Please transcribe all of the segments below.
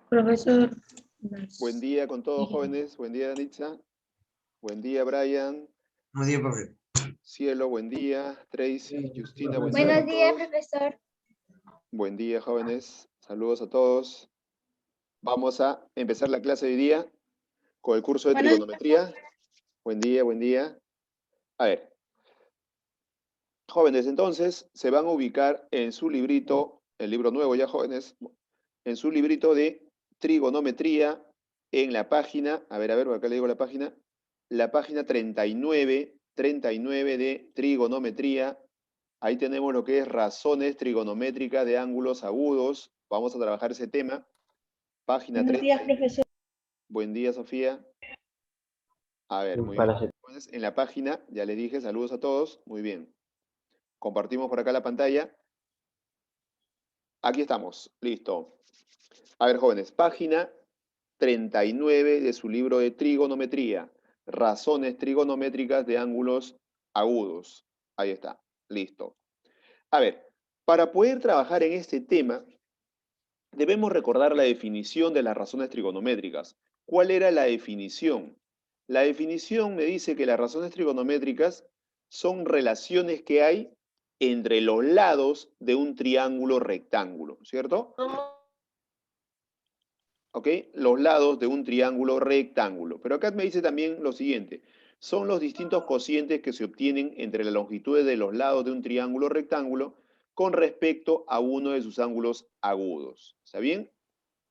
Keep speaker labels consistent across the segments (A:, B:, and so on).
A: Profesor.
B: Buen día con todos, jóvenes. Buen día, Danitza. Buen día, Brian.
C: Buen día, profe.
B: Cielo, buen día. Tracy, Justina, buen día
D: Buenos
B: con
D: días,
B: todos.
D: profesor.
B: Buen día, jóvenes. Saludos a todos. Vamos a empezar la clase de hoy día con el curso de
D: Buenos
B: trigonometría. Buen día, buen día. A ver. Jóvenes, entonces, se van a ubicar en su librito, el libro nuevo ya, jóvenes, en su librito de trigonometría, en la página, a ver, acá le digo la página 39 de trigonometría. Ahí tenemos lo que es razones trigonométricas de ángulos agudos. Vamos a trabajar ese tema. Página
D: Buenos días,
B: 30.
D: profesor.
B: Buen día, Sofía. A ver, muy bien. Entonces, en la página, ya les dije, saludos a todos. Muy bien. Compartimos por acá la pantalla. Aquí estamos, listo. A ver, jóvenes, página 39 de su libro de trigonometría. Razones trigonométricas de ángulos agudos. Ahí está, listo. A ver, para poder trabajar en este tema, debemos recordar la definición de las razones trigonométricas. ¿Cuál era la definición? La definición me dice que las razones trigonométricas son relaciones que hay entre los lados de un triángulo rectángulo, ¿cierto? ¿Ok? Los lados de un triángulo rectángulo. Pero acá me dice también lo siguiente. Son los distintos cocientes que se obtienen entre las longitudes de los lados de un triángulo rectángulo con respecto a uno de sus ángulos agudos. ¿Está bien?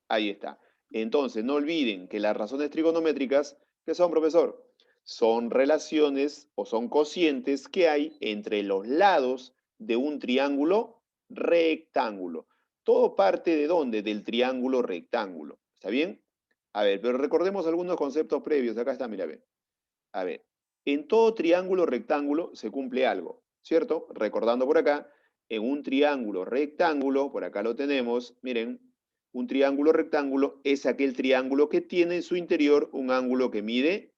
B: Ahí está. Entonces, no olviden que las razones trigonométricas, ¿qué son, profesor? Son relaciones o son cocientes que hay entre los lados de un triángulo rectángulo. Todo parte de dónde? Del triángulo rectángulo. ¿Está bien? A ver, pero recordemos algunos conceptos previos. Acá está, mira, ve. A ver, en todo triángulo rectángulo se cumple algo, ¿cierto? Recordando por acá, en un triángulo rectángulo, por acá lo tenemos, miren, un triángulo rectángulo es aquel triángulo que tiene en su interior un ángulo que mide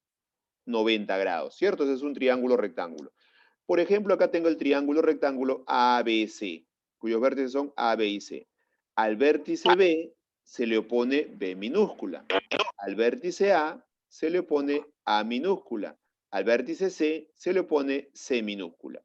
B: 90 grados, ¿cierto? Ese es un triángulo rectángulo. Por ejemplo, acá tengo el triángulo rectángulo ABC, cuyos vértices son A, B y C. Al vértice B se le opone B minúscula. Al vértice A se le opone A minúscula. Al vértice C se le opone C minúscula.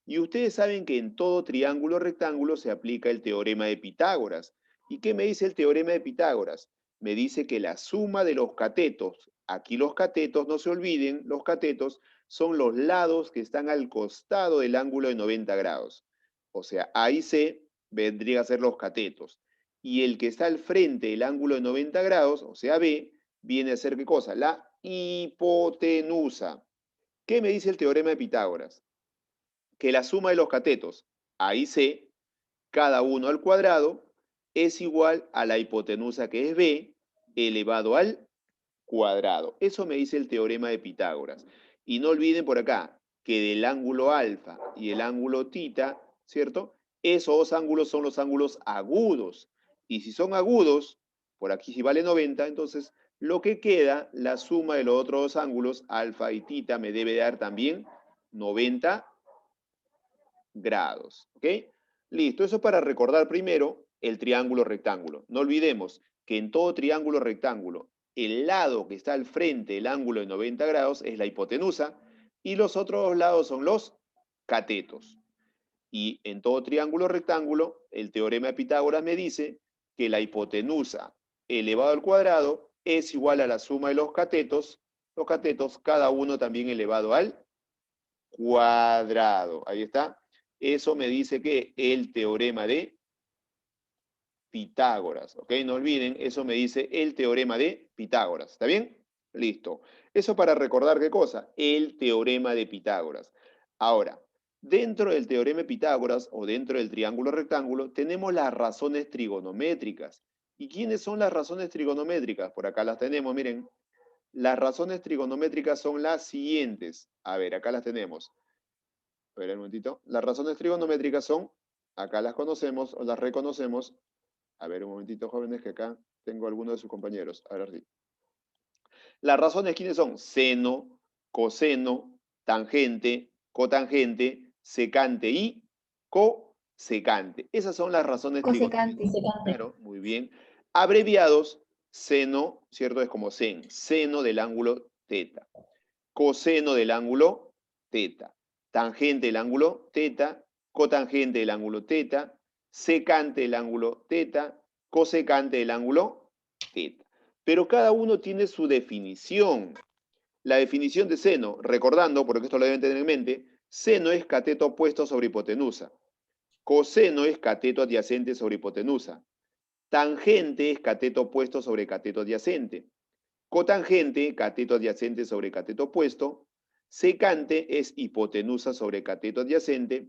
B: Y ustedes saben que en todo triángulo rectángulo se aplica el teorema de Pitágoras. ¿Y qué me dice el teorema de Pitágoras? Me dice que la suma de los catetos, aquí los catetos, no se olviden, los catetos son los lados que están al costado del ángulo de 90 grados. O sea, A y C vendría a ser los catetos. Y el que está al frente del ángulo de 90 grados, o sea, B, viene a ser ¿qué cosa? La hipotenusa. ¿Qué me dice el teorema de Pitágoras? Que la suma de los catetos A y C, cada uno al cuadrado, es igual a la hipotenusa que es B elevado al cuadrado. Eso me dice el teorema de Pitágoras. Y no olviden por acá que del ángulo alfa y el ángulo tita, ¿cierto? Esos dos ángulos son los ángulos agudos. Y si son agudos, por aquí si vale 90, entonces lo que queda, la suma de los otros dos ángulos, alfa y tita, me debe dar también 90 grados. ¿Ok? Listo, eso para recordar primero el triángulo rectángulo. No olvidemos que en todo triángulo rectángulo, el lado que está al frente del ángulo de 90 grados es la hipotenusa y los otros dos lados son los catetos. Y en todo triángulo rectángulo, el teorema de Pitágoras me dice que la hipotenusa elevado al cuadrado es igual a la suma de los catetos cada uno también elevado al cuadrado. Ahí está. Eso me dice que el teorema de Pitágoras, ¿ok? No olviden, eso me dice el teorema de Pitágoras, ¿está bien? Listo. Eso para recordar qué cosa, el teorema de Pitágoras. Ahora, dentro del teorema de Pitágoras o dentro del triángulo rectángulo tenemos las razones trigonométricas. ¿Y quiénes son las razones trigonométricas? Por acá las tenemos, miren. Las razones trigonométricas son las siguientes. A ver, acá las tenemos. Espera un momentito. Las razones trigonométricas son, acá las conocemos o las reconocemos. A ver, un momentito, jóvenes, que acá tengo algunos de sus compañeros. A ver si. Las razones, ¿quiénes son? Seno, coseno, tangente, cotangente, secante y cosecante. Esas son las razones
D: Cosecante.
B: trigonométricas. Claro, muy bien. Abreviados, seno, ¿cierto? Es como sen, seno del ángulo teta. Coseno del ángulo teta. Tangente del ángulo teta. Cotangente del ángulo teta. Secante del ángulo teta. Cosecante del ángulo teta. Pero cada uno tiene su definición. La definición de seno, recordando, porque esto lo deben tener en mente, seno es cateto opuesto sobre hipotenusa. Coseno es cateto adyacente sobre hipotenusa. Tangente es cateto opuesto sobre cateto adyacente. Cotangente, cateto adyacente sobre cateto opuesto. Secante es hipotenusa sobre cateto adyacente.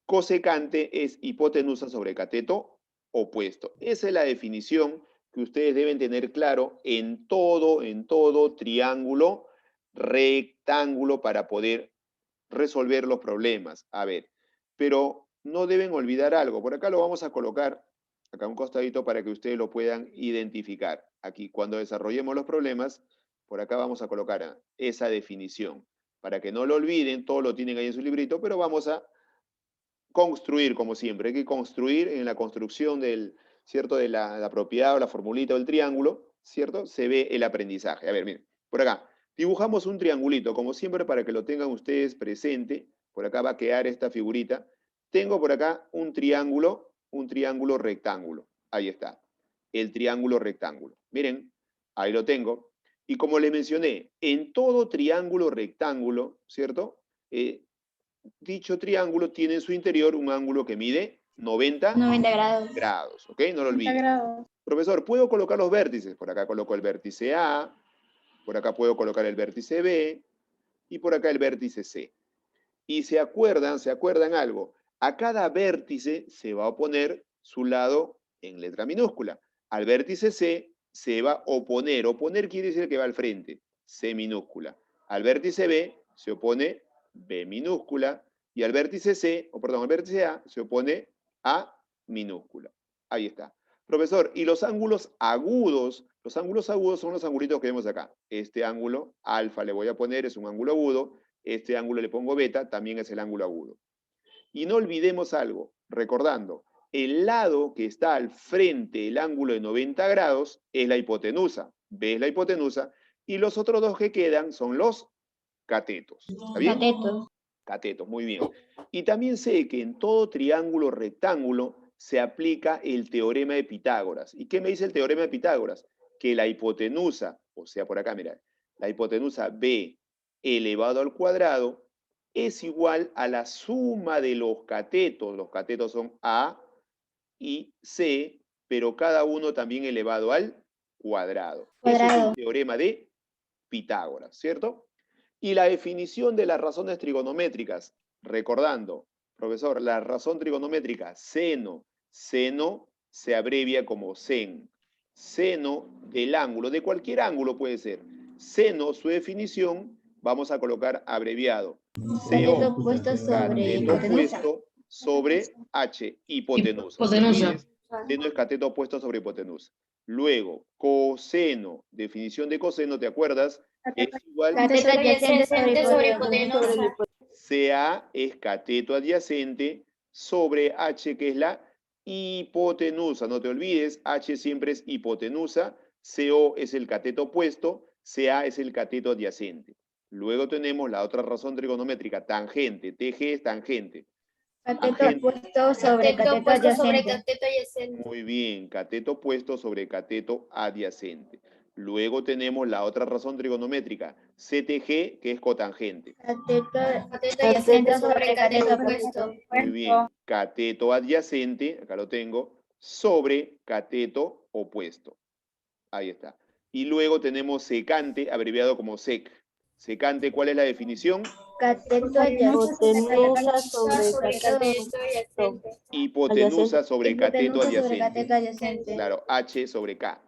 B: Cosecante es hipotenusa sobre cateto opuesto. Esa es la definición que ustedes deben tener claro en todo triángulo rectángulo para poder resolver los problemas. A ver, pero no deben olvidar algo. Por acá lo vamos a colocar, acá un costadito para que ustedes lo puedan identificar. Aquí, cuando desarrollemos los problemas, por acá vamos a colocar esa definición. Para que no lo olviden, todo lo tienen ahí en su librito, pero vamos a construir, como siempre. Hay que construir en la construcción del, ¿cierto? De la propiedad o la formulita o el triángulo, ¿cierto? Se ve el aprendizaje. A ver, miren, por acá. Dibujamos un triangulito, como siempre, para que lo tengan ustedes presente. Por acá va a quedar esta figurita. Tengo por acá un triángulo rectángulo. Ahí está. El triángulo rectángulo. Miren, ahí lo tengo. Y como les mencioné, en todo triángulo rectángulo, ¿cierto? Dicho triángulo tiene en su interior un ángulo que mide 90
A: grados.
B: grados, ¿ok? No lo
A: 90
B: olviden.
A: grados.
B: Profesor, ¿puedo colocar los vértices? Por acá coloco el vértice A, por acá puedo colocar el vértice B y por acá el vértice C. Y se acuerdan algo. A cada vértice se va a oponer su lado en letra minúscula. Al vértice C se va a oponer. Oponer quiere decir que va al frente. C minúscula. Al vértice B se opone B minúscula. Y al vértice C, o perdón, al vértice A se opone A minúscula. Ahí está. Profesor, y los ángulos agudos son los angulitos que vemos acá. Este ángulo alfa le voy a poner, es un ángulo agudo. Este ángulo le pongo beta, también es el ángulo agudo. Y no olvidemos algo, recordando, el lado que está al frente del ángulo de 90 grados es la hipotenusa. ¿Ves la hipotenusa? Y los otros dos que quedan son los catetos. ¿Está bien?
A: Catetos.
B: Catetos, muy bien. Y también sé que en todo triángulo rectángulo se aplica el teorema de Pitágoras. ¿Y qué me dice el teorema de Pitágoras? Que la hipotenusa, o sea, por acá, mira, la hipotenusa b elevado al cuadrado es igual a la suma de los catetos. Los catetos son A y C, pero cada uno también elevado al cuadrado. Eso es el teorema de Pitágoras, ¿cierto? Y la definición de las razones trigonométricas, recordando, profesor, la razón trigonométrica seno, seno se abrevia como sen. Seno del ángulo, de cualquier ángulo puede ser. Seno, su definición, vamos a colocar abreviado.
A: Cateto opuesto sobre hipotenusa.
B: Opuesto sobre H, hipotenusa.
C: Hipotenusa.
B: Seno es cateto opuesto sobre hipotenusa. Luego, coseno, definición de coseno, ¿te acuerdas? Es igual
A: Cateto adyacente sobre hipotenusa.
B: CA es cateto adyacente sobre H, que es la hipotenusa. No te olvides, H siempre es hipotenusa, CO es el cateto opuesto, CA es el cateto adyacente. Luego tenemos la otra razón trigonométrica, tangente. TG es tangente.
A: Cateto opuesto sobre cateto adyacente.
B: Muy bien, cateto opuesto sobre cateto adyacente. Luego tenemos la otra razón trigonométrica, CTG, que es cotangente.
A: Cateto adyacente sobre cateto opuesto.
B: Muy bien, cateto adyacente, acá lo tengo, sobre cateto opuesto. Ahí está. Y luego tenemos secante, abreviado como sec. Secante, ¿cuál es la definición?
A: Cateto
D: Hipotenusa sobre cateto adyacente.
B: Hipotenusa sobre cateto
A: sobre
B: adyacente.
A: cateto adyacente.
B: Claro, H sobre K.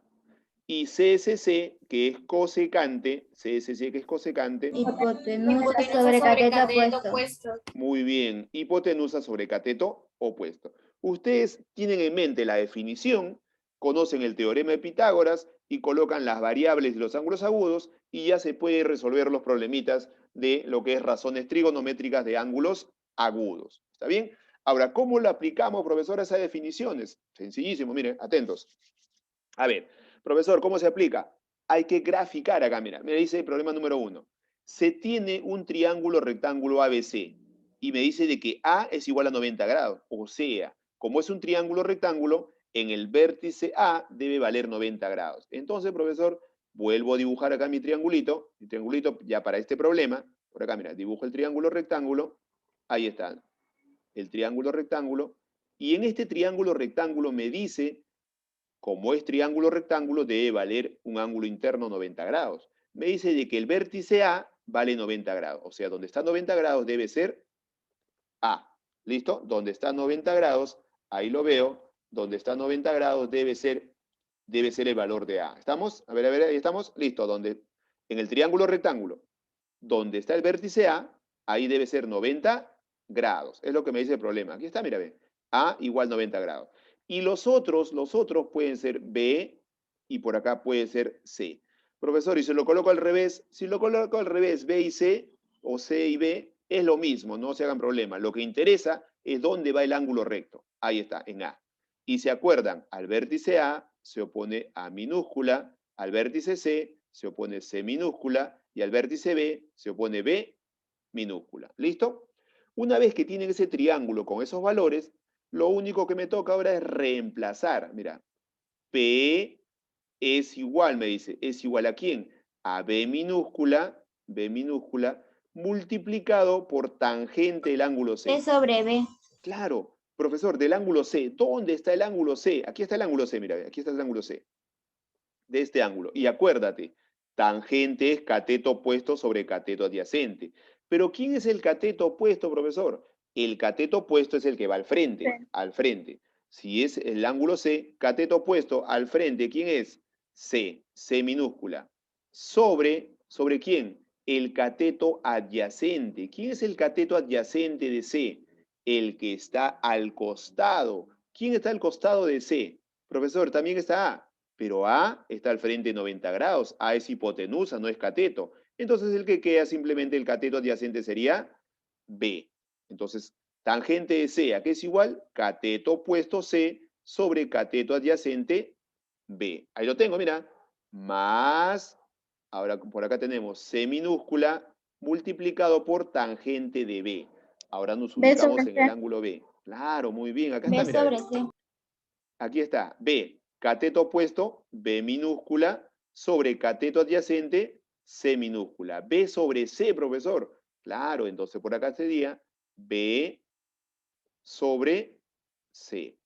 B: Y CSC, que es cosecante, CSC que es cosecante.
A: Hipotenusa sobre cateto opuesto.
B: Muy bien, hipotenusa sobre cateto opuesto. Ustedes tienen en mente la definición, conocen el teorema de Pitágoras y colocan las variables de los ángulos agudos y ya se puede resolver los problemitas de lo que es razones trigonométricas de ángulos agudos. ¿Está bien? Ahora, ¿cómo lo aplicamos, profesor, a esas definiciones? Sencillísimo, miren, atentos. A ver, profesor, ¿cómo se aplica? Hay que graficar acá, mira. Me dice el problema número 1. Se tiene un triángulo rectángulo ABC y me dice de que A es igual a 90 grados. O sea, como es un triángulo rectángulo, en el vértice A debe valer 90 grados. Entonces, profesor, vuelvo a dibujar acá mi triangulito ya para este problema. Por acá, mira, dibujo el triángulo rectángulo. Ahí está, el triángulo rectángulo. Y en este triángulo rectángulo me dice, como es triángulo rectángulo, debe valer un ángulo interno 90 grados. Me dice de que el vértice A vale 90 grados. O sea, donde está 90 grados debe ser A. ¿Listo? Donde está 90 grados, ahí lo veo. Donde está 90 grados debe ser el valor de A. ¿Estamos? A ver, ahí estamos. Listo. En el triángulo rectángulo, donde está el vértice A, ahí debe ser 90 grados. Es lo que me dice el problema. Aquí está, mira, ve. A igual 90 grados. Y los otros pueden ser B y por acá puede ser C. Profesor, y si lo coloco al revés, B y C, o C y B, es lo mismo, no se hagan problema. Lo que interesa es dónde va el ángulo recto. Ahí está, en A. Y se acuerdan, al vértice A se opone A minúscula, al vértice C se opone C minúscula y al vértice B se opone B minúscula. ¿Listo? Una vez que tienen ese triángulo con esos valores, lo único que me toca ahora es reemplazar. Mira, P es igual, me dice, ¿es igual a quién? A B minúscula, multiplicado por tangente del ángulo C.
A: B sobre B.
B: Claro, profesor, del ángulo C. ¿Dónde está el ángulo C? Aquí está el ángulo C, mira, aquí está el ángulo C. De este ángulo. Y acuérdate, tangente es cateto opuesto sobre cateto adyacente. Pero ¿quién es el cateto opuesto, profesor? El cateto opuesto es el que va al frente,
D: Sí.
B: al frente. Si es el ángulo C, cateto opuesto al frente, ¿quién es? C, C minúscula. ¿Sobre quién? El cateto adyacente. ¿Quién es el cateto adyacente de C? El que está al costado. ¿Quién está al costado de C? Profesor, también está A, pero A está al frente 90 grados. A es hipotenusa, no es cateto. Entonces el que queda simplemente el cateto adyacente sería B. Entonces, tangente de C, ¿a qué es igual? Cateto opuesto C sobre cateto adyacente B. Ahí lo tengo, mira. Más, ahora por acá tenemos C minúscula multiplicado por tangente de B. Ahora nos
D: B
B: ubicamos
D: sobre
B: en el
D: C.
B: ángulo B. Claro, muy bien. Acá
A: B
B: está, mira.
A: sobre C.
B: Aquí está, B, cateto opuesto, B minúscula, sobre cateto adyacente, C minúscula. B sobre C, profesor. Claro, entonces por acá sería B sobre C.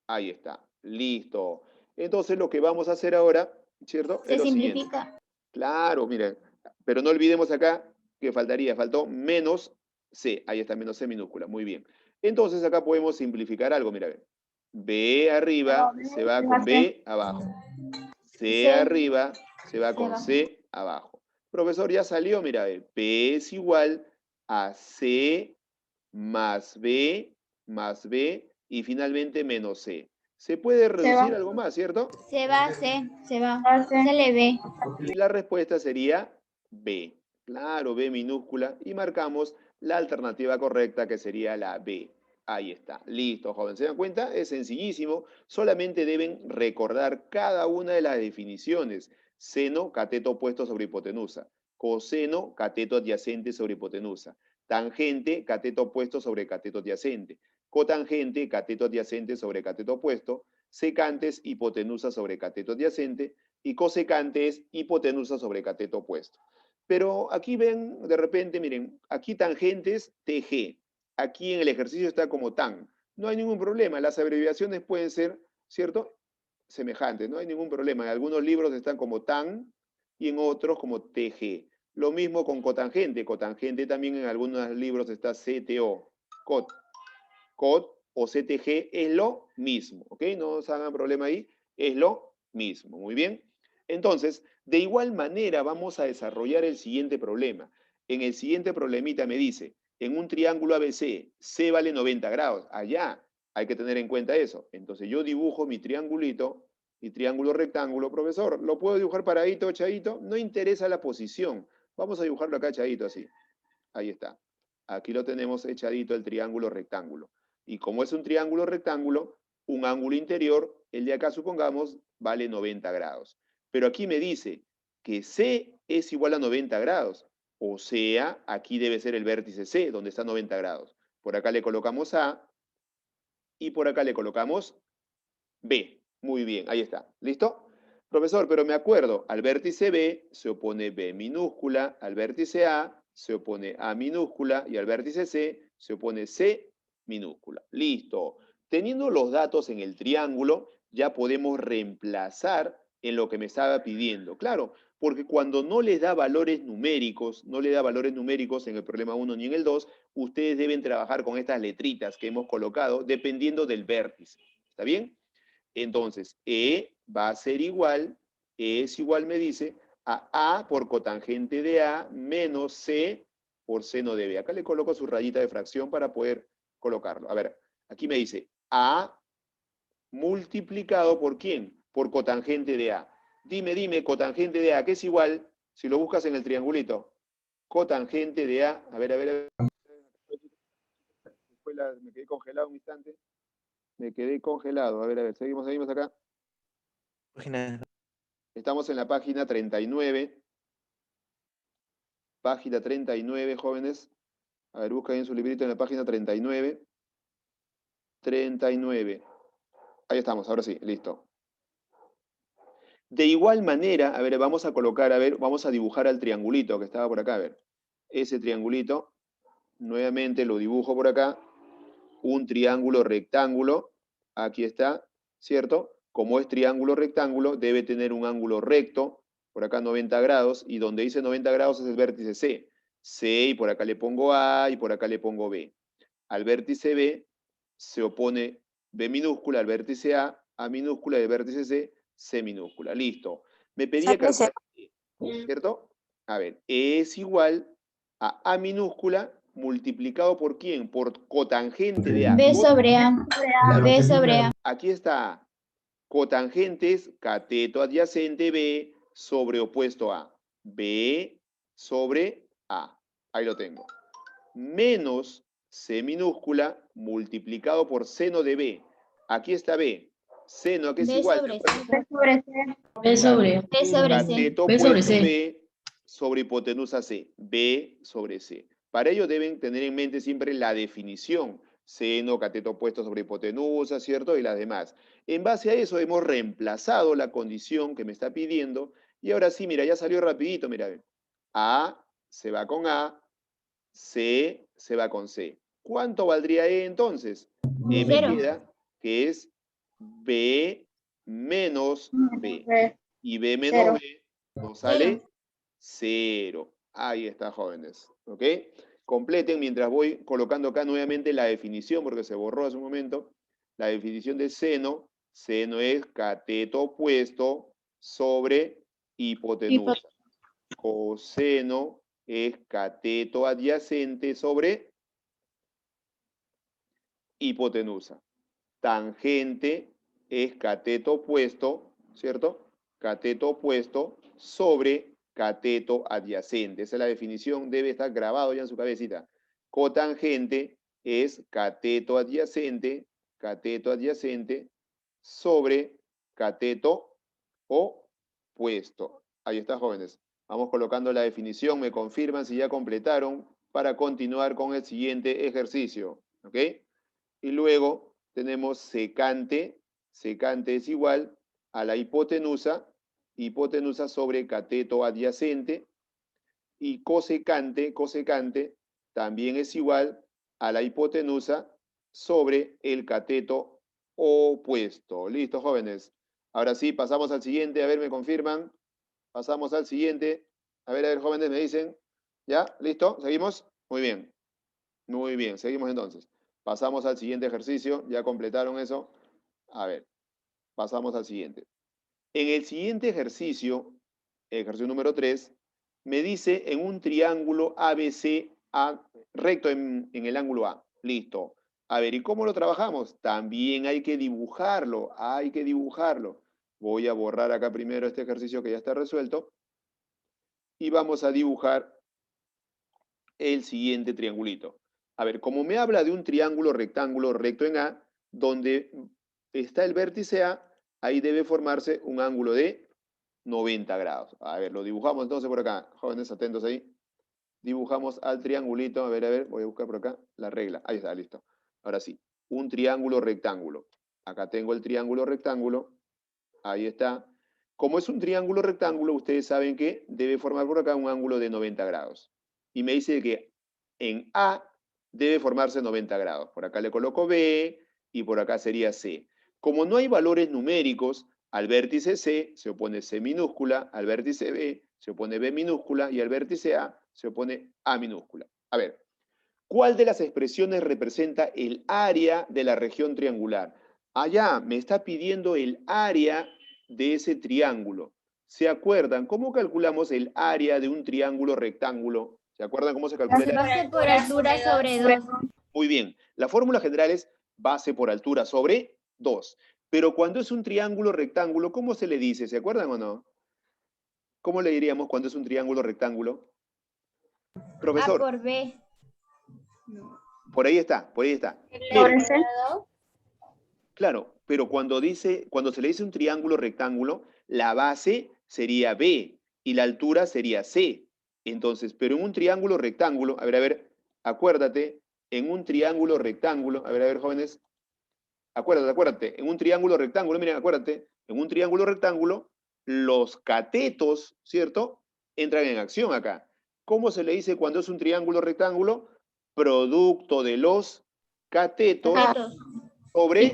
B: Ahí está, listo. Entonces lo que vamos a hacer ahora, ¿cierto? Es
A: Se
B: lo siguiente.
A: simplifica.
B: Claro, miren, pero no olvidemos acá que faltó menos C. Ahí está, menos C minúscula, muy bien. Entonces acá podemos simplificar algo, mira, B arriba se va con B abajo. C arriba se va con C abajo. Profesor, ya salió, mira, P es igual a C más B y finalmente menos C. Se puede reducir algo más, ¿cierto?
A: Se va C. Se va.
D: C.
A: Se le B.
B: Y la respuesta sería B. Claro, B minúscula. Y marcamos la alternativa correcta que sería la B. Ahí está. Listo, joven. ¿Se dan cuenta? Es sencillísimo. Solamente deben recordar cada una de las definiciones. Seno, cateto opuesto sobre hipotenusa. Coseno, cateto adyacente sobre hipotenusa. Tangente, cateto opuesto sobre cateto adyacente. Cotangente, cateto adyacente sobre cateto opuesto. Secantes, hipotenusa sobre cateto adyacente y cosecante es hipotenusa sobre cateto opuesto. Pero aquí ven, de repente, miren, aquí tangentes TG. Aquí en el ejercicio está como tan. No hay ningún problema, las abreviaciones pueden ser, ¿cierto? Semejantes, no hay ningún problema. En algunos libros están como tan y en otros como TG. Lo mismo con cotangente. Cotangente también en algunos libros está CTO. Cot. Cot o CTG es lo mismo, ¿ok? No se hagan problema ahí, es lo mismo, muy bien. Entonces, de igual manera vamos a desarrollar el siguiente problema. En el siguiente problemita me dice, en un triángulo ABC, C vale 90 grados. Allá hay que tener en cuenta eso. Entonces yo dibujo mi triangulito, mi triángulo rectángulo. Profesor, ¿lo puedo dibujar paradito, echadito? No interesa la posición. Vamos a dibujarlo acá echadito así. Ahí está. Aquí lo tenemos echadito el triángulo rectángulo. Y como es un triángulo rectángulo, un ángulo interior, el de acá supongamos, vale 90 grados. Pero aquí me dice que C es igual a 90 grados. O sea, aquí debe ser el vértice C, donde está 90 grados. Por acá le colocamos A y por acá le colocamos B. Muy bien, ahí está. ¿Listo? Profesor, pero me acuerdo, al vértice B se opone B minúscula, al vértice A se opone A minúscula y al vértice C se opone C minúscula. Listo. Teniendo los datos en el triángulo, ya podemos reemplazar en lo que me estaba pidiendo. Claro, porque cuando no les da valores numéricos, no le da valores numéricos en el problema 1 ni en el 2, ustedes deben trabajar con estas letritas que hemos colocado dependiendo del vértice. ¿Está bien? Entonces, E va a ser igual, E es igual, me dice, a por cotangente de A menos C por seno de B. Acá le coloco su rayita de fracción para poder colocarlo. A ver, aquí me dice A multiplicado por ¿quién? Por cotangente de A. Dime, cotangente de A, ¿qué es igual? Si lo buscas en el triangulito. Cotangente de A, a ver. Me quedé congelado un instante. Me quedé congelado. A ver, seguimos acá. Estamos en la página 39. Página 39, jóvenes. A ver, busca en su librito en la página 39. 39. Ahí estamos, ahora sí, listo. De igual manera, a ver, vamos a colocar, a ver, vamos a dibujar al triangulito que estaba por acá, a ver. Ese triangulito, nuevamente lo dibujo por acá. Un triángulo rectángulo, aquí está, ¿cierto? Como es triángulo rectángulo, debe tener un ángulo recto, por acá 90 grados, y donde dice 90 grados es el vértice C. C, y por acá le pongo A, y por acá le pongo B. Al vértice B se opone B minúscula, al vértice A minúscula, y al vértice C, C minúscula. Listo. Me pedía calcular E, ¿cierto? A ver, E es igual a minúscula multiplicado por ¿quién? Por cotangente de A.
A: B sobre A.
B: Claro,
A: B sobre A.
B: aquí está. Cotangente es cateto adyacente B sobre opuesto A. B sobre A. Ahí lo tengo. Menos C minúscula multiplicado por seno de B. Aquí está B. Seno, ¿a qué es
A: B
B: igual?
A: sobre C.
C: B sobre
A: B sobre C.
B: Cateto
C: B sobre
B: opuesto
C: C.
B: B sobre hipotenusa C. B sobre C. Para ello deben tener en mente siempre la definición. Seno, cateto opuesto sobre hipotenusa, ¿cierto? Y las demás. En base a eso hemos reemplazado la condición que me está pidiendo. Y ahora sí, mira, ya salió rapidito, mira. A se va con A, C se va con C. ¿Cuánto valdría E entonces? E me
A: Cero.
B: queda que es B menos B. Y B menos
A: Cero.
B: B nos sale 0. Ahí está, jóvenes. ¿Ok? Completen mientras voy colocando acá nuevamente la definición, porque se borró hace un momento. La definición de seno. Seno es cateto opuesto sobre hipotenusa. Coseno es cateto adyacente sobre hipotenusa. Tangente es cateto opuesto, ¿cierto? Cateto opuesto sobre cateto adyacente. Esa es la definición, debe estar grabado ya en su cabecita. Cotangente es cateto adyacente sobre cateto opuesto. Ahí está, jóvenes. Vamos colocando la definición, me confirman si ya completaron para continuar con el siguiente ejercicio. ¿Ok? Y luego tenemos secante. Secante es igual a la hipotenusa sobre cateto adyacente. Y cosecante también es igual a la hipotenusa sobre el cateto opuesto. ¿Listo, jóvenes? Ahora sí, pasamos al siguiente. A ver, ¿me confirman? Pasamos al siguiente. A ver, jóvenes, me dicen. ¿Ya? ¿Listo? ¿Seguimos? Muy bien. Muy bien, seguimos entonces. Pasamos al siguiente ejercicio. ¿Ya completaron eso? A ver, pasamos al siguiente. En el siguiente ejercicio número 3, me dice en un triángulo ABC recto en el ángulo A. Listo. A ver, ¿y cómo lo trabajamos? También hay que dibujarlo. Voy a borrar acá primero este ejercicio que ya está resuelto. Y vamos a dibujar el siguiente triangulito. A ver, como me habla de un triángulo rectángulo recto en A, donde está el vértice A, ahí debe formarse un ángulo de 90 grados. A ver, lo dibujamos entonces por acá. Jóvenes, atentos ahí. Dibujamos al triangulito. A ver, voy a buscar por acá la regla. Ahí está, listo. Ahora sí, un triángulo rectángulo. Acá tengo el triángulo rectángulo. Ahí está. Como es un triángulo rectángulo, ustedes saben que debe formar por acá un ángulo de 90 grados. Y me dice que en A debe formarse 90 grados. Por acá le coloco B y por acá sería C. Como no hay valores numéricos, al vértice C se opone C minúscula, al vértice B se opone B minúscula y al vértice A se opone A minúscula. A ver, ¿cuál de las expresiones representa el área de la región triangular? Allá me está pidiendo el área de ese triángulo. ¿Se acuerdan? ¿Cómo calculamos el área de un triángulo rectángulo? ¿Se acuerdan cómo se calcula el área?
A: Base por altura sobre 2.
B: Muy bien. La fórmula general es base por altura sobre 2. Pero cuando es un triángulo rectángulo, ¿cómo se le dice? ¿Se acuerdan o no? ¿Cómo le diríamos cuando es un triángulo rectángulo?
A: A
B: Profesor,
A: por B.
B: por ahí está, por ahí está.
D: Sobre C.
B: Claro, pero cuando se le dice un triángulo rectángulo, la base sería B y la altura sería C. Entonces, pero en un triángulo rectángulo, a ver, acuérdate, en un triángulo rectángulo, a ver, jóvenes, acuérdate, en un triángulo rectángulo, miren, acuérdate, en un triángulo rectángulo, los catetos, ¿cierto? Entran en acción acá. ¿Cómo se le dice cuando es un triángulo rectángulo? Producto de los catetos sobre...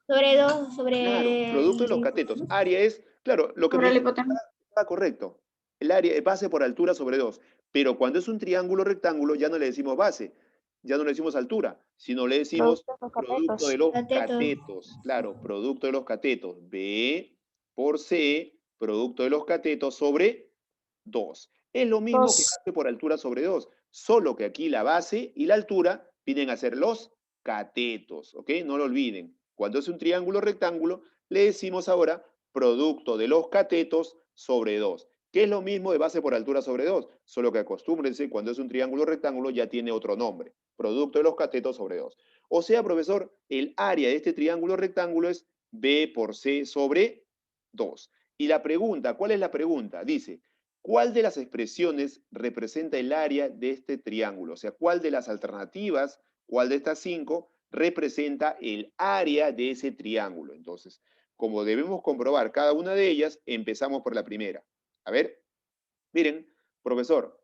A: Sobre 2, sobre
B: Claro, producto de los catetos. Área es, claro, lo que me está correcto. El área es base por altura sobre 2. Pero cuando es un triángulo rectángulo ya no le decimos base, ya no le decimos altura, sino le decimos producto de los catetos. Claro, producto de los catetos. B por C, producto de los catetos sobre 2. Es lo mismo que base por altura sobre 2, solo que aquí la base y la altura vienen a ser los catetos, ¿ok? No lo olviden. Cuando es un triángulo rectángulo, le decimos ahora producto de los catetos sobre 2, que es lo mismo de base por altura sobre 2, solo que acostúmbrense, cuando es un triángulo rectángulo ya tiene otro nombre, producto de los catetos sobre 2. O sea, profesor, el área de este triángulo rectángulo es B por C sobre 2. Y la pregunta, ¿cuál es la pregunta? Dice, ¿cuál de las expresiones representa el área de este triángulo? O sea, ¿cuál de las alternativas, cuál de estas 5 representa el área de ese triángulo? Entonces, como debemos comprobar cada una de ellas, empezamos por la primera. A ver, miren, profesor,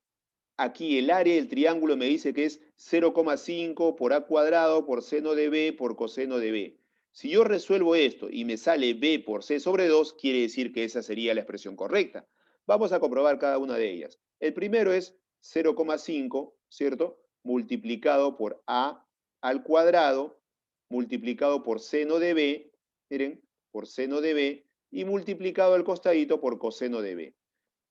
B: aquí el área del triángulo me dice que es 0,5 por a cuadrado por seno de b por coseno de b. Si yo resuelvo esto y me sale b por c sobre 2, quiere decir que esa sería la expresión correcta. Vamos a comprobar cada una de ellas. El primero es 0,5, ¿cierto? Multiplicado por a al cuadrado, multiplicado por seno de b, miren, por seno de b, y multiplicado al costadito por coseno de b.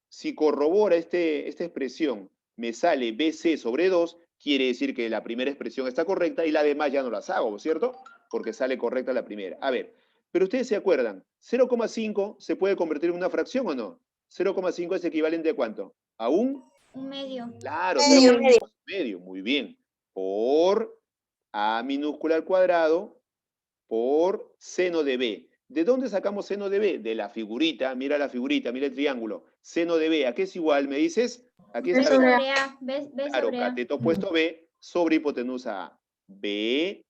B: Si corrobora esta expresión, me sale BC sobre 2, quiere decir que la primera expresión está correcta y la demás ya no las hago, ¿cierto? Porque sale correcta la primera. A ver, pero ustedes se acuerdan, 0,5 se puede convertir en una fracción o no? 0,5 es equivalente a ¿cuánto? ¿A un?
A: Un medio.
B: Claro, 0,5 es medio, muy bien. Por A minúscula al cuadrado por seno de B. ¿De dónde sacamos seno de B? De la figurita, mira el triángulo. Seno de B, ¿a qué es igual? ¿Me dices? Aquí
A: B
B: está.
A: sobre A. B
B: Claro,
A: sobre A.
B: cateto opuesto B sobre hipotenusa A. B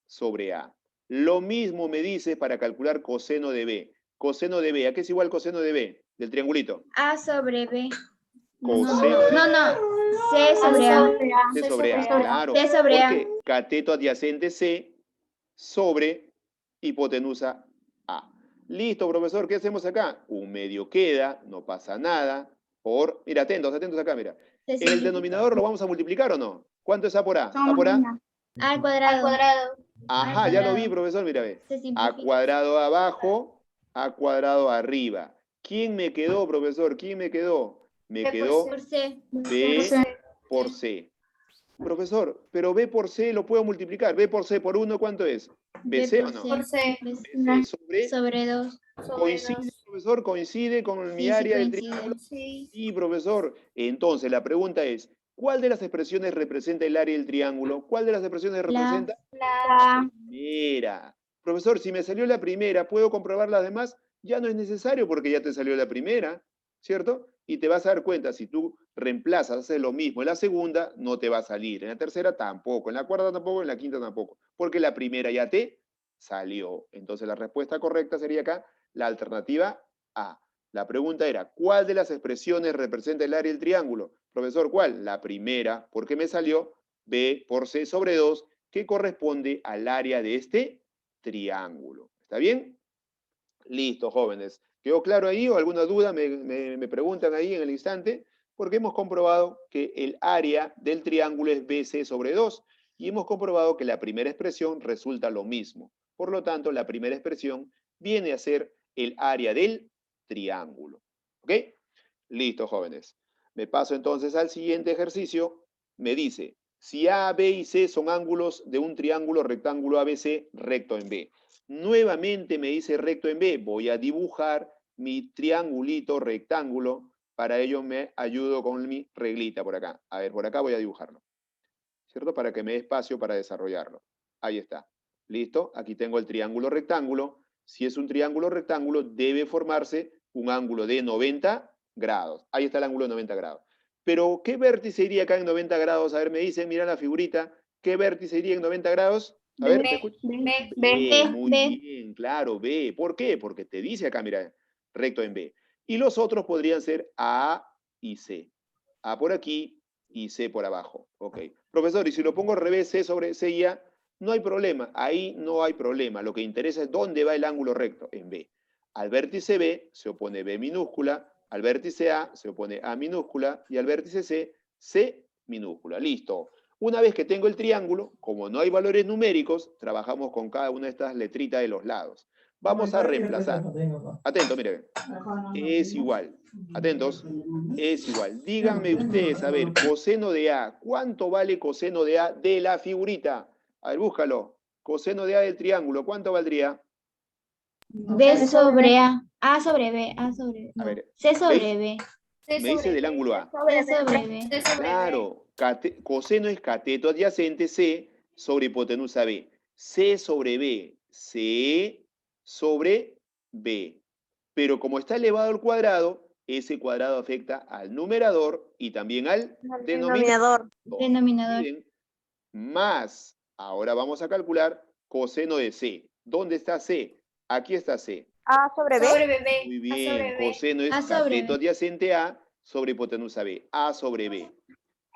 B: sobre A. Lo mismo me dice para calcular coseno de B. Coseno de B, ¿a qué es igual coseno de B? Del triangulito.
A: A sobre B.
B: Coseno.
A: No. C sobre A.
B: C sobre A, claro.
A: C sobre A.
B: Porque cateto adyacente C sobre hipotenusa A. Listo, profesor, ¿qué hacemos acá? Un medio queda, no pasa nada, por... Mira, atentos acá, mira. ¿En el denominador lo vamos a multiplicar o no? ¿Cuánto es A por A? ¿A por A?
A: A al cuadrado.
B: Ajá, ya lo vi, profesor, mira, ve. A cuadrado abajo, A cuadrado arriba. ¿Quién me quedó, profesor? ¿Quién me quedó? Me quedó
A: Por C.
B: B por C. Profesor, pero B por C lo puedo multiplicar. B por C por 1, ¿cuánto es? ¿BC o no?
A: Por C.
B: BC
A: Sobre 2.
B: ¿Coincide, profesor? ¿Coincide con mi área del triángulo? Sí, profesor. Entonces, la pregunta es, ¿cuál de las expresiones representa el área del triángulo? ¿Cuál de las expresiones representa?
A: La
B: Primera. Profesor, si me salió la primera, ¿puedo comprobar las demás? Ya no es necesario porque ya te salió la primera, ¿cierto? Y te vas a dar cuenta, si tú reemplazas, haces lo mismo en la segunda, no te va a salir. En la tercera tampoco, en la cuarta tampoco, en la quinta tampoco, porque la primera ya te salió. Entonces la respuesta correcta sería acá la alternativa A. La pregunta era, ¿cuál de las expresiones representa el área del triángulo? Profesor, ¿cuál? La primera, porque me salió B por C sobre 2, que corresponde al área de este triángulo. ¿Está bien? Listo, jóvenes. ¿Quedó claro ahí o alguna duda? Me preguntan ahí en el instante, porque hemos comprobado que el área del triángulo es BC sobre 2 y hemos comprobado que la primera expresión resulta lo mismo. Por lo tanto, la primera expresión viene a ser el área del triángulo. ¿Ok? Listo, jóvenes. Me paso entonces al siguiente ejercicio. Me dice, si A, B y C son ángulos de un triángulo rectángulo ABC recto en B. Nuevamente me dice recto en B. Voy a dibujar mi triangulito rectángulo. Para ello me ayudo con mi reglita por acá. A ver, por acá voy a dibujarlo. ¿Cierto? Para que me dé espacio para desarrollarlo. Ahí está. ¿Listo? Aquí tengo el triángulo rectángulo. Si es un triángulo rectángulo, debe formarse un ángulo de 90 grados. Ahí está el ángulo de 90 grados. Pero, ¿qué vértice iría acá en 90 grados? A ver, me dicen, mira la figurita. ¿Qué vértice iría en 90 grados? A ver, ¿me escuchas? B, muy bien, claro, B. ¿Por qué? Porque te dice acá, mira, recto en B. Y los otros podrían ser A y C. A por aquí y C por abajo. Ok. Profesor, y si lo pongo al revés, C sobre C y A, no hay problema. Ahí no hay problema. Lo que interesa es dónde va el ángulo recto, en B. Al vértice B se opone B minúscula, al vértice A se opone A minúscula y al vértice C, C minúscula. Listo. Una vez que tengo el triángulo, como no hay valores numéricos, trabajamos con cada una de estas letritas de los lados. Vamos a reemplazar. Atento, miren. Es igual. Atentos. Es igual. Díganme ustedes, a ver, coseno de A. ¿Cuánto vale coseno de A de la figurita? A ver, búscalo. Coseno de A del triángulo, ¿cuánto valdría?
C: B sobre A. A sobre B. A sobre
B: A
C: no.
B: ver,
C: C sobre B.
B: me dice del ángulo A.
C: C sobre B.
B: Claro, coseno es cateto adyacente C sobre hipotenusa B. C sobre B. C sobre B. Pero como está elevado al cuadrado, ese cuadrado afecta al numerador y también al denominador.
C: Denominador.
B: Miren, más, ahora vamos a calcular coseno de C. ¿Dónde está C? Aquí está C.
D: A sobre B.
B: Muy bien, coseno es
C: A sobre
B: cateto
C: B.
B: adyacente A sobre hipotenusa B. A sobre B.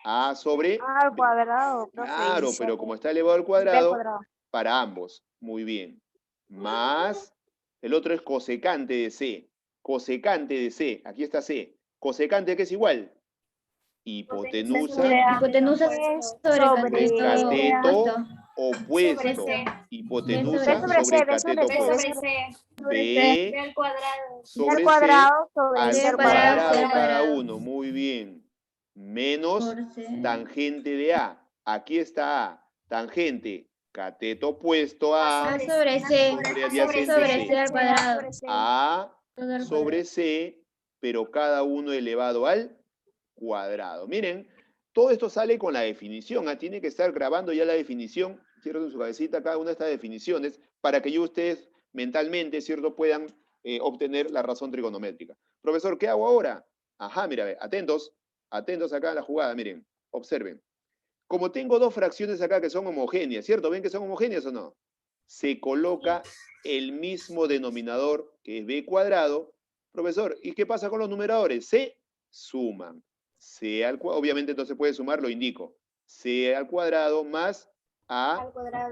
B: A sobre
D: A al
B: B.
D: cuadrado, profe.
B: Claro,
D: y
B: pero como está elevado al
D: B al
B: cuadrado,
D: cuadrado.
B: para ambos. Muy bien. Más, el otro es cosecante de C. Cosecante de C. Aquí está C. Cosecante, ¿qué es igual? Hipotenusa
C: Hipotenusa sobre
B: sobre cateto
C: cateto
B: opuesto.
C: Sobre C.
B: Hipotenusa
C: B sobre
B: sobre
D: C, B
B: cateto
D: sobre C,
B: opuesto.
D: B
B: B
A: al cuadrado.
B: sobre
D: al
B: C
D: cuadrado sobre
B: al
C: C
D: C
C: cuadrado,
B: cuadrado
C: C
B: cada
C: cuadrado.
B: uno. Muy bien. Menos
C: Por C.
B: tangente de A. Aquí está A. Tangente. Cateto opuesto a
C: A sobre C.
B: sobre
C: A
B: adyacente
C: sobre
B: C.
C: C al cuadrado.
B: A
C: Todo al
B: sobre
C: cuadrado.
B: C, pero cada uno elevado al cuadrado. Miren, todo esto sale con la definición. Tiene que estar grabando ya la definición, ¿cierto? En su cabecita cada una de estas definiciones para que ustedes mentalmente, ¿cierto? Puedan obtener la razón trigonométrica. Profesor, ¿qué hago ahora? Ajá, mira, ve, atentos, atentos acá a la jugada, miren, observen. Como tengo dos fracciones acá que son homogéneas, ¿cierto? ¿Ven que son homogéneas o no? Se coloca el mismo denominador, que es b cuadrado. Profesor, ¿y qué pasa con los numeradores? Se suman. C al cuadrado, obviamente entonces puede sumar, lo indico. C al cuadrado más A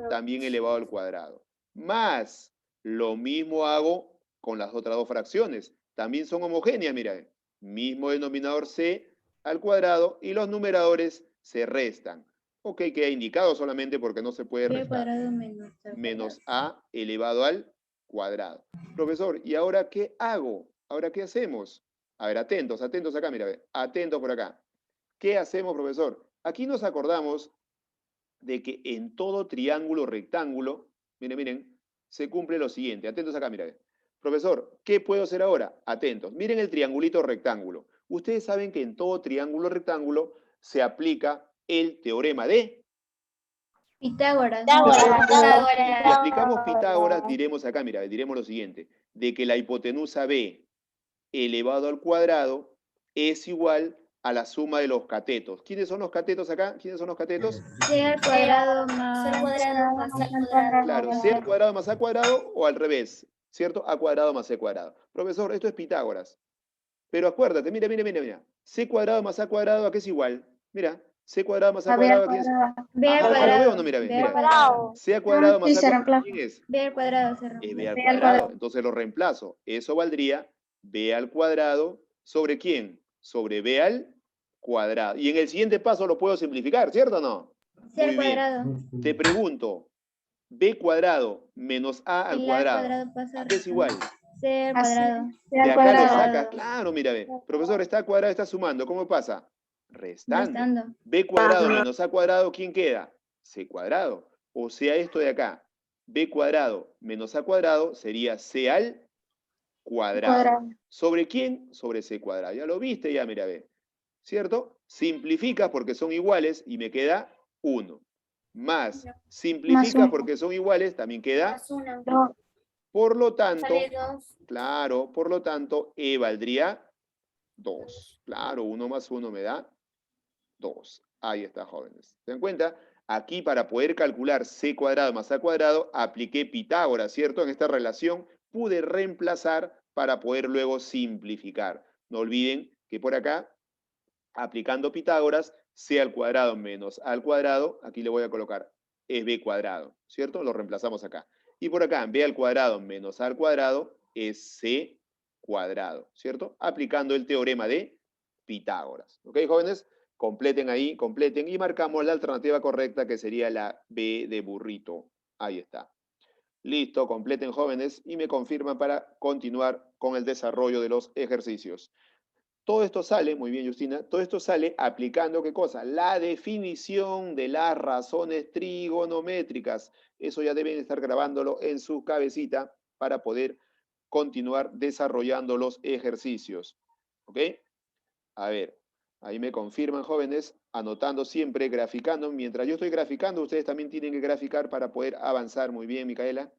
B: también elevado al cuadrado. Más, lo mismo hago con las otras dos fracciones. También son homogéneas, mira. Mismo denominador C al cuadrado y los numeradores se restan. Ok, queda indicado solamente porque no se puede
C: B
B: restar.
C: cuadrado menos C
B: Menos
C: cuadrado.
B: A elevado al cuadrado. Profesor, ¿y ahora qué hago? ¿Ahora qué hacemos? A ver, atentos, atentos acá, mira, atentos por acá. ¿Qué hacemos, profesor? Aquí nos acordamos de que en todo triángulo rectángulo, miren, miren, se cumple lo siguiente. Atentos acá, mira. Profesor, ¿qué puedo hacer ahora? Atentos. Miren el triangulito rectángulo. Ustedes saben que en todo triángulo rectángulo se aplica el teorema de
C: Pitágoras.
B: Si aplicamos Pitágoras, diremos acá, mira, diremos lo siguiente, de que la hipotenusa B elevado al cuadrado es igual a la suma de los catetos. ¿Quiénes son los catetos acá? ¿Quiénes son los catetos?
C: C al cuadrado más.
A: C al cuadrado más A al cuadrado.
B: Claro, C al cuadrado más A cuadrado o al revés, ¿cierto? A cuadrado más C cuadrado. Profesor, esto es Pitágoras. Pero acuérdate, mira. C cuadrado más A cuadrado, ¿a qué es igual? Mira, C cuadrado más A cuadrado, ¿a qué es?
C: B al
B: Ajá, ¿lo
C: cuadrado.
B: veo o no? Mira,
C: B
B: mira.
C: al cuadrado.
B: C al cuadrado más
C: sí,
B: A
C: se
B: cuadrado,
C: reemplaza.
B: ¿quién es?
C: B al cuadrado se
B: Es B
C: reemplaza.
B: al
C: B al
B: cuadrado. Entonces lo reemplazo. Eso valdría B al cuadrado ¿sobre quién? Sobre B al cuadrado. Y en el siguiente paso lo puedo simplificar, ¿cierto o no?
C: C al
B: Muy bien.
C: cuadrado.
B: Te pregunto, B cuadrado menos A al
C: Y A al
B: cuadrado.
C: cuadrado pasa
B: ¿A qué es igual?
C: C al cuadrado.
B: De acá lo sacas, claro, mira, ve. Profesor, está al cuadrado, está sumando. ¿Cómo pasa? Restando.
C: Restando.
B: B cuadrado menos A cuadrado, ¿quién queda? C cuadrado. O sea, esto de acá, B cuadrado menos A cuadrado sería C al cuadrado. ¿Sobre quién? Sobre C cuadrado. Ya lo viste, ya mira, ve. ¿Cierto? Simplificas porque son iguales y me queda 1. Más, simplificas porque son iguales, también queda.
A: Más 1.
B: Por lo tanto,
A: Sale 2.
B: claro, por lo tanto, E valdría 2. Claro, 1 más 1 me da 2. Ahí está, jóvenes. ¿Se dan cuenta? Aquí para poder calcular C cuadrado más A cuadrado, apliqué Pitágoras, ¿cierto? En esta relación pude reemplazar para poder luego simplificar. No olviden que por acá, aplicando Pitágoras, C al cuadrado menos A al cuadrado, aquí le voy a colocar, es B cuadrado, ¿cierto? Lo reemplazamos acá. Y por acá, B al cuadrado menos A al cuadrado es C cuadrado, ¿cierto? Aplicando el teorema de Pitágoras. ¿Ok, jóvenes? Completen ahí, completen y marcamos la alternativa correcta que sería la B de burrito. Ahí está. Listo, completen, jóvenes, y me confirman para continuar con el desarrollo de los ejercicios. Todo esto sale, muy bien, Justina, todo esto sale aplicando, ¿qué cosa? La definición de las razones trigonométricas. Eso ya deben estar grabándolo en su cabecita para poder continuar desarrollando los ejercicios. ¿Ok? A ver, ahí me confirman, jóvenes, anotando siempre, graficando. Mientras yo estoy graficando, ustedes también tienen que graficar para poder avanzar. Muy bien, Micaela.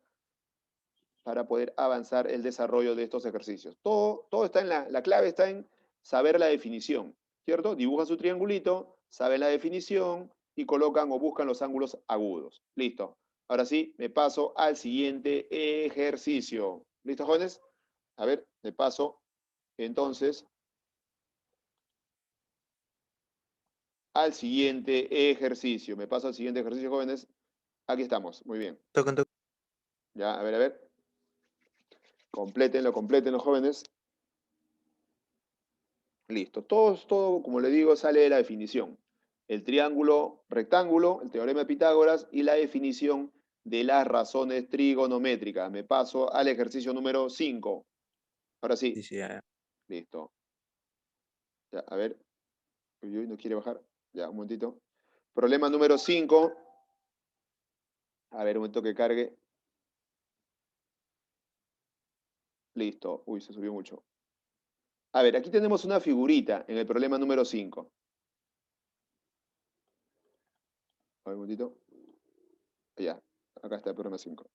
B: Para poder avanzar el desarrollo de estos ejercicios. Todo está en la clave está en saber la definición, ¿cierto? Dibujan su triangulito, saben la definición y colocan o buscan los ángulos agudos. Listo. Ahora sí, me paso al siguiente ejercicio. ¿Listo, jóvenes? A ver, me paso entonces al siguiente ejercicio. Me paso al siguiente ejercicio, jóvenes. Aquí estamos, muy bien. Ya, a ver. Complétenlo, jóvenes. Listo. Todo, como le digo, sale de la definición. El triángulo rectángulo, el teorema de Pitágoras y la definición de las razones trigonométricas. Me paso al ejercicio número 5. Ahora sí.
E: Sí, ya.
B: Listo. Ya, a ver. Uy, no quiere bajar. Ya, un momentito. Problema número 5. A ver, un momento que cargue. Listo. Uy, se subió mucho. A ver, aquí tenemos una figurita en el problema número 5. A ver, un momentito. Ya, acá está el problema 5.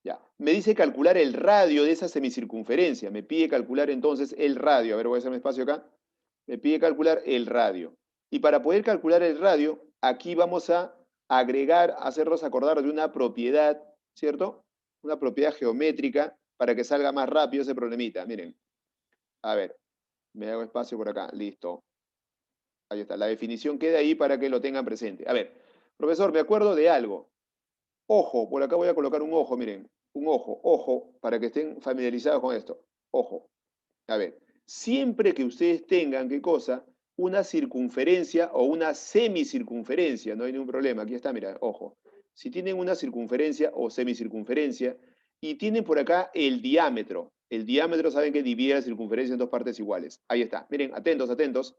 B: Ya, me dice calcular el radio de esa semicircunferencia. Me pide calcular entonces el radio. A ver, voy a hacer un espacio acá. Me pide calcular el radio. Y para poder calcular el radio, aquí vamos a agregar, hacernos acordar de una propiedad, ¿cierto? Una propiedad geométrica para que salga más rápido ese problemita. Miren, a ver, me hago espacio por acá. Listo. Ahí está. La definición queda ahí para que lo tengan presente. A ver, profesor, me acuerdo de algo. Ojo, por acá voy a colocar un ojo, miren. Un ojo, para que estén familiarizados con esto. Ojo. A ver, siempre que ustedes tengan, ¿qué cosa? Una circunferencia o una semicircunferencia, no hay ningún problema. Aquí está, mira, ojo. Si tienen una circunferencia o semicircunferencia y tienen por acá el diámetro saben que divide la circunferencia en dos partes iguales. Ahí está. Miren, atentos.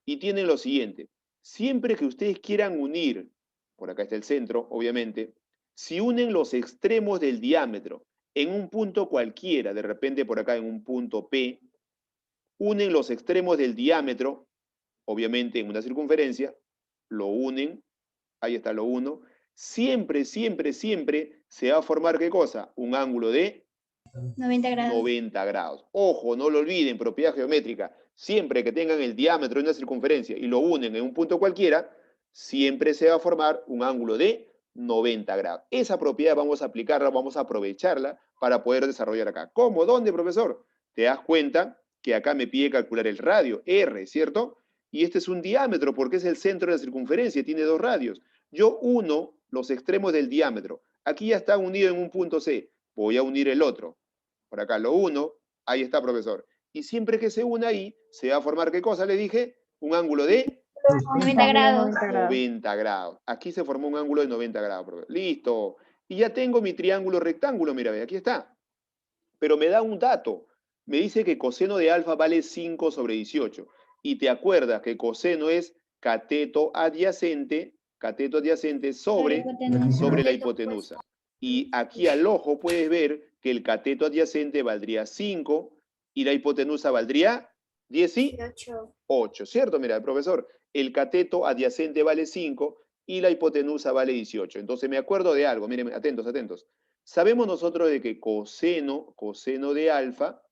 B: Y tienen lo siguiente. Siempre que ustedes quieran unir, por acá está el centro, obviamente, si unen los extremos del diámetro en un punto cualquiera, de repente por acá en un punto P, unen los extremos del diámetro, obviamente en una circunferencia, lo unen, ahí está, lo uno, siempre, siempre, siempre se va a formar, ¿qué cosa? Un ángulo de
C: 90 grados.
B: 90 grados. Ojo, no lo olviden, propiedad geométrica. Siempre que tengan el diámetro de una circunferencia y lo unen en un punto cualquiera, siempre se va a formar un ángulo de 90 grados. Esa propiedad vamos a aplicarla, vamos a aprovecharla para poder desarrollar acá. ¿Cómo? ¿Dónde, profesor? Te das cuenta que acá me pide calcular el radio, R, ¿cierto? Y este es un diámetro porque es el centro de la circunferencia, tiene 2 radios. Yo uno los extremos del diámetro. Aquí ya está unido en un punto C. Voy a unir el otro. Por acá lo uno, ahí está, profesor. Y siempre que se una ahí, se va a formar, ¿qué cosa le dije? Un ángulo de
C: 90 grados.
B: 90 grados. Aquí se formó un ángulo de 90 grados, profesor. Listo. Y ya tengo mi triángulo rectángulo, mira, ve, aquí está. Pero me da un dato. Me dice que coseno de alfa vale 5 sobre 18. Y te acuerdas que coseno es cateto adyacente sobre la hipotenusa. Y aquí al ojo puedes ver que el cateto adyacente valdría 5 y la hipotenusa valdría 18, ¿cierto? Mira, profesor, el cateto adyacente vale 5 y la hipotenusa vale 18. Entonces me acuerdo de algo, miren, atentos, atentos. Sabemos nosotros de que coseno de alfa,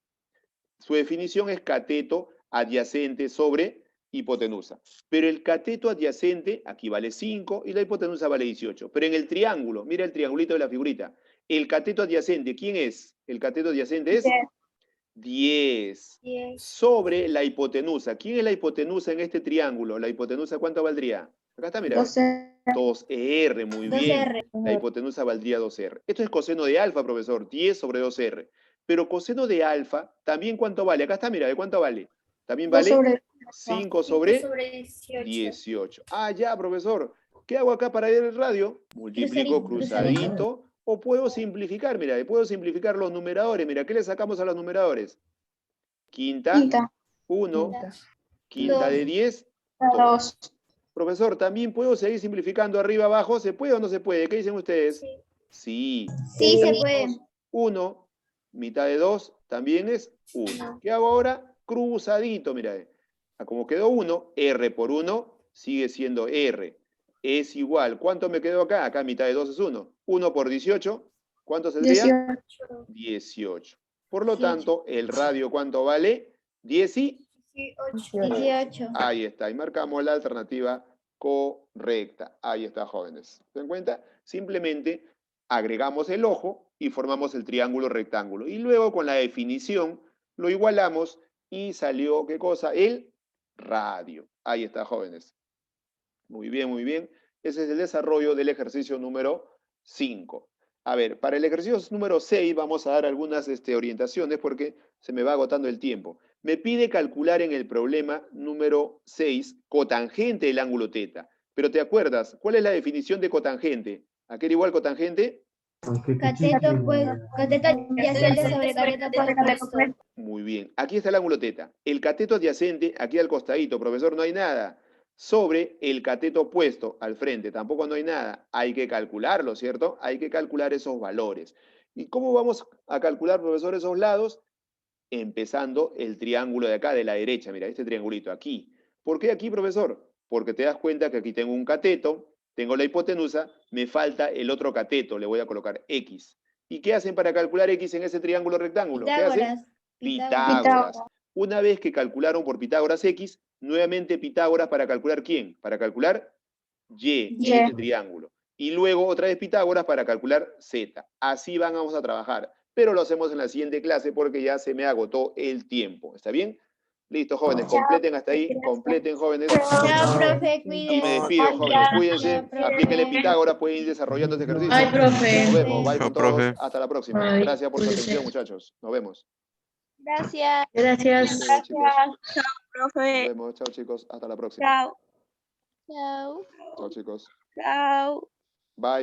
B: su definición es cateto adyacente sobre hipotenusa. Pero el cateto adyacente, aquí vale 5 y la hipotenusa vale 18. Pero en el triángulo, mira el triangulito de la figurita, el cateto adyacente, ¿quién es? El cateto adyacente es 10 sobre la hipotenusa. ¿Quién es la hipotenusa en este triángulo? La hipotenusa, ¿cuánto valdría? Acá está, mira. 2R, muy bien.
C: 2R.
B: La hipotenusa valdría 2R. Esto es coseno de alfa, profesor, 10 sobre 2R. Pero coseno de alfa, ¿también cuánto vale? Acá está, mira, ¿de cuánto vale? También vale 5 sobre 18. Ah, ya, profesor. ¿Qué hago acá para ver el radio? Multiplico cruzadito. O puedo simplificar, mira, puedo simplificar los numeradores. Mira, ¿qué le sacamos a los numeradores? Quinta, 1. Quinta de 10, 2. Profesor, ¿también puedo seguir simplificando arriba abajo? ¿Se puede o no se puede? ¿Qué dicen ustedes? Sí.
C: Sí, se puede.
B: 1, mitad de 2, también es 1. ¿Qué hago ahora? Cruzadito, mira. Como quedó 1, R por 1 sigue siendo R. Es igual. ¿Cuánto me quedó acá? Acá mitad de 2 es 1. 1 por 18, ¿cuánto saldría? 18. Por lo tanto, el radio, ¿cuánto vale? 18.
C: 18.
B: Ahí está. Y marcamos la alternativa correcta. Ahí está, jóvenes. ¿Se dan cuenta? Simplemente agregamos el ojo y formamos el triángulo rectángulo. Y luego con la definición lo igualamos y salió, ¿qué cosa? El radio. Ahí está, jóvenes. Muy bien, muy bien. Ese es el desarrollo del ejercicio número 5. A ver, para el ejercicio número 6 vamos a dar algunas orientaciones porque se me va agotando el tiempo. Me pide calcular en el problema número 6 cotangente del ángulo θ. Pero ¿te acuerdas? ¿Cuál es la definición de cotangente? ¿A qué era igual cotangente?
C: Cateto, pues, cateto adyacente sobre cateto opuesto.
B: Muy bien. Aquí está el ángulo θ. El cateto adyacente, aquí al costadito, profesor, no hay nada. Sobre el cateto opuesto, al frente, tampoco no hay nada. Hay que calcularlo, ¿cierto? Hay que calcular esos valores. ¿Y cómo vamos a calcular, profesor, esos lados? Empezando el triángulo de acá, de la derecha. Mira, este triangulito aquí. ¿Por qué aquí, profesor? Porque te das cuenta que aquí tengo un cateto, tengo la hipotenusa, me falta el otro cateto, le voy a colocar X. ¿Y qué hacen para calcular X en ese triángulo rectángulo? ¿Qué hacen? Pitágoras. Una vez que calcularon por Pitágoras X, nuevamente Pitágoras para calcular ¿quién? Para calcular Y en este triángulo. Y luego otra vez Pitágoras para calcular Z. Así vamos a trabajar. Pero lo hacemos en la siguiente clase porque ya se me agotó el tiempo. ¿Está bien? Listo, jóvenes. Completen hasta ahí. Completen, jóvenes.
C: Chao, profe,
B: Me
C: cuídense.
B: despido, jóvenes. Cuídense.
C: Chao, profe.
B: Aplíquenle Pitágoras. Pueden ir desarrollando este ejercicio.
E: Ay, profe.
B: Nos vemos. Bye
F: Chao,
B: con todos.
F: profe.
B: Hasta la próxima.
E: Ay,
B: Gracias por su
E: cuídense.
B: atención, muchachos. Nos vemos.
D: Gracias.
E: Gracias.
B: Cuídense, chicos. Nos
D: Profe.
B: vemos. Chao, chicos. Hasta la próxima.
D: Chao.
A: Chao.
B: Chao, chicos.
D: Chao.
B: Bye.